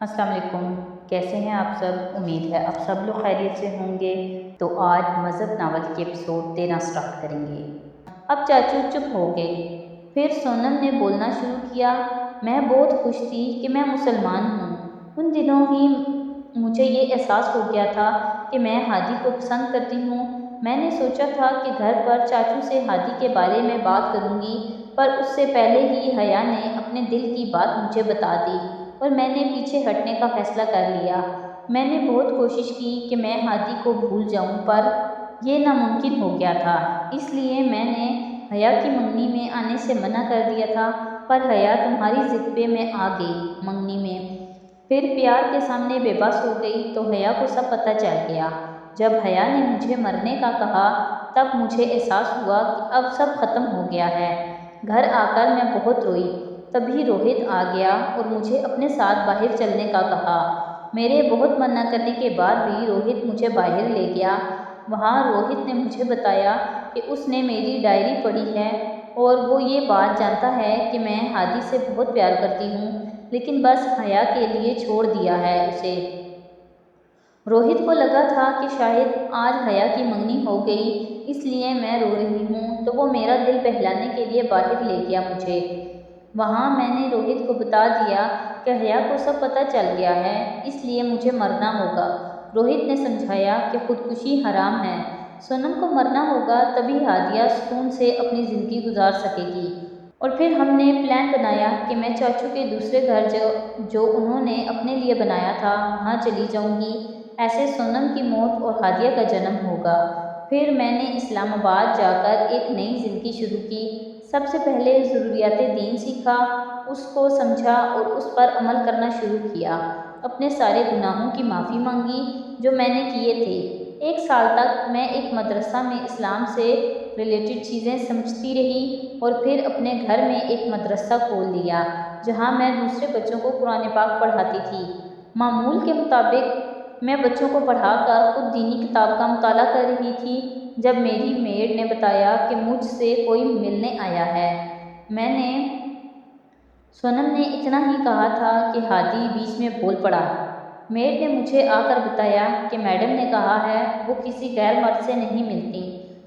السلام علیکم، کیسے ہیں آپ سب؟ امید ہے آپ سب لوگ خیریت سے ہوں گے۔ تو آج مذہب ناول کی ایپیسوڈ 13 سٹارٹ کریں گے۔ اب چاچو چپ ہو گئے۔ پھر سونم نے بولنا شروع کیا، میں بہت خوش تھی کہ میں مسلمان ہوں۔ ان دنوں ہی مجھے یہ احساس ہو گیا تھا کہ میں ہادی کو پسند کرتی ہوں۔ میں نے سوچا تھا کہ گھر پر چاچو سے ہادی کے بارے میں بات کروں گی، پر اس سے پہلے ہی حیا نے اپنے دل کی بات مجھے بتا دی اور میں نے پیچھے ہٹنے کا فیصلہ کر لیا۔ میں نے بہت کوشش کی کہ میں ہادی کو بھول جاؤں، پر یہ ناممکن ہو گیا تھا۔ اس لیے میں نے حیا کی منگنی میں آنے سے منع کر دیا تھا، پر حیا تمہاری ضد پہ میں آ گئی منگنی میں۔ پھر پیار کے سامنے بے بس ہو گئی تو حیا کو سب پتہ چل گیا۔ جب حیا نے مجھے مرنے کا کہا تب مجھے احساس ہوا کہ اب سب ختم ہو گیا ہے۔ گھر آ کر میں بہت روئی۔ تبھی روہت آ گیا اور مجھے اپنے ساتھ باہر چلنے کا کہا۔ میرے بہت منع کرنے کے بعد بھی روہت مجھے باہر لے گیا۔ وہاں روہت نے مجھے بتایا کہ اس نے میری ڈائری پڑھی ہے اور وہ یہ بات جانتا ہے کہ میں ہادی سے بہت پیار کرتی ہوں، لیکن بس حیا کے لیے چھوڑ دیا ہے اسے۔ روہت کو لگا تھا کہ شاید آج حیا کی منگنی ہو گئی، اس لیے میں رو رہی ہوں، تو وہ میرا دل بہلانے کے لیے باہر لے گیا مجھے۔ وہاں میں نے روہت کو بتا دیا کہ حیا کو سب پتہ چل گیا ہے، اس لیے مجھے مرنا ہوگا۔ روہت نے سمجھایا کہ خودکشی حرام ہے۔ سونم کو مرنا ہوگا، تبھی ہادیہ سکون سے اپنی زندگی گزار سکے گی۔ اور پھر ہم نے پلان بنایا کہ میں چاچو کے دوسرے گھر جو انہوں نے اپنے لیے بنایا تھا وہاں چلی جاؤں گی۔ ایسے سونم کی موت اور ہادیہ کا جنم ہوگا۔ پھر میں نے اسلام آباد جا کر ایک نئی زندگی شروع کی۔ سب سے پہلے ضروریات دین سیکھا، اس کو سمجھا اور اس پر عمل کرنا شروع کیا۔ اپنے سارے گناہوں کی معافی مانگی جو میں نے کیے تھے۔ 1 سال تک میں ایک مدرسہ میں اسلام سے ریلیٹڈ چیزیں سمجھتی رہی اور پھر اپنے گھر میں ایک مدرسہ کھول لیا جہاں میں دوسرے بچوں کو قرآن پاک پڑھاتی تھی۔ معمول کے مطابق میں بچوں کو پڑھا کر خود دینی کتاب کا مطالعہ کر رہی تھی جب میری میڈ نے بتایا کہ مجھ سے کوئی ملنے آیا ہے۔ سونم نے اتنا ہی کہا تھا کہ ہادی بیچ میں بول پڑا۔ میڈ نے مجھے آ کر بتایا کہ میڈم نے کہا ہے وہ کسی غیر مرد سے نہیں ملتی۔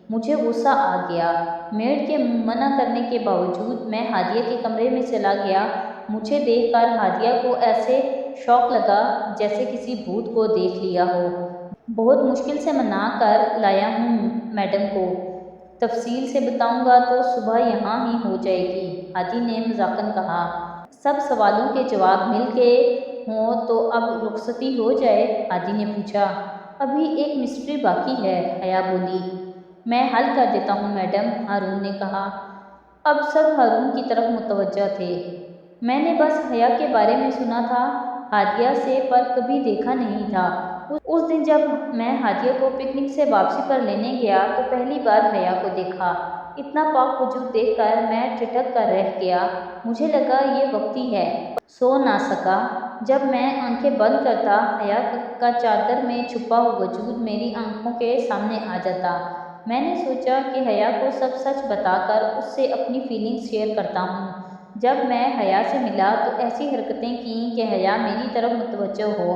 مجھے غصہ آ گیا۔ میڈ کے منع کرنے کے باوجود میں ہادیہ کے کمرے میں چلا گیا۔ مجھے دیکھ کر ہادیہ کو ایسے شوق لگا جیسے کسی بھوت کو دیکھ لیا ہو۔ بہت مشکل سے منا کر لایا ہوں میڈم کو۔ تفصیل سے بتاؤں گا تو صبح یہاں ہی ہو جائے گی، ہادی نے مذاقاً کہا۔ سب سوالوں کے جواب مل گئے ہوں تو اب رخصتی ہو جائے، ہادی نے پوچھا۔ ابھی ایک مسٹری باقی ہے، حیا بولی۔ میں حل کر دیتا ہوں میڈم، ہارون نے کہا۔ اب سب ہارون کی طرف متوجہ تھے۔ میں نے بس حیا کے بارے میں سنا تھا ہادیہ سے، پر کبھی دیکھا نہیں تھا۔ اس دن جب میں ہادیہ کو پکنک سے واپسی پر لینے گیا تو پہلی بار حیا کو دیکھا۔ اتنا پاک وجود دیکھ کر میں ٹھٹک کر رہ گیا۔ مجھے لگا یہ وقتی ہے، سو نہ سکا۔ جب میں آنکھیں بند کرتا، حیا کا چادر میں چھپا وجود میری آنکھوں کے سامنے آ جاتا۔ میں نے سوچا کہ حیا کو سب سچ بتا کر اس سے اپنی فیلنگز شیئر کرتا ہوں۔ جب میں حیا سے ملا تو ایسی حرکتیں کیں کہ حیا میری طرف متوجہ ہو۔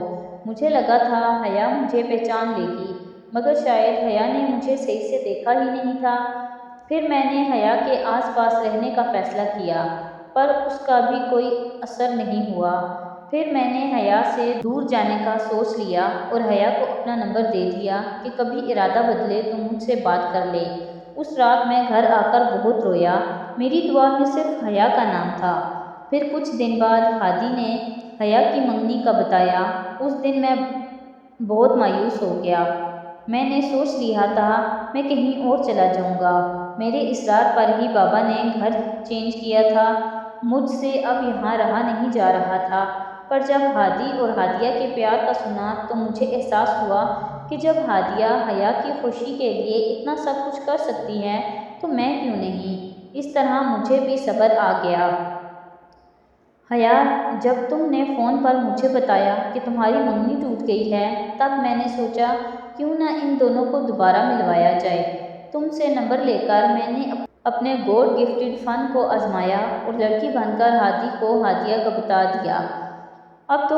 مجھے لگا تھا حیا مجھے پہچان لے گی، مگر شاید حیا نے مجھے صحیح سے دیکھا ہی نہیں تھا۔ پھر میں نے حیا کے آس پاس رہنے کا فیصلہ کیا، پر اس کا بھی کوئی اثر نہیں ہوا۔ پھر میں نے حیا سے دور جانے کا سوچ لیا اور حیا کو اپنا نمبر دے دیا کہ کبھی ارادہ بدلے تو مجھ سے بات کر لے۔ اس رات میں گھر آ کر بہت رویا۔ میری دعا میں صرف حیا کا نام تھا۔ پھر کچھ دن بعد ہادی نے حیا کی منگنی کا بتایا۔ اس دن میں بہت مایوس ہو گیا۔ میں نے سوچ لیا تھا میں کہیں اور چلا جاؤں گا۔ میرے اصرار پر ہی بابا نے گھر چینج کیا تھا۔ مجھ سے اب یہاں رہا نہیں جا رہا تھا، پر جب ہادی اور ہادیہ کے پیار کا سنا تو مجھے احساس ہوا کہ جب ہادیہ حیا کی خوشی کے لیے اتنا سب کچھ کر سکتی ہے تو میں کیوں نہیں۔ اس طرح مجھے بھی صبر آ گیا۔ حیا، جب تم نے فون پر مجھے بتایا کہ تمہاری منگنی ٹوٹ گئی ہے، تب میں نے سوچا کیوں نہ ان دونوں کو دوبارہ ملوایا جائے۔ تم سے نمبر لے کر میں نے اپنے گاڈ گفٹڈ فن کو آزمایا اور لڑکی بن کر ہادی کو ہادیہ کا بتا دیا۔ اب تو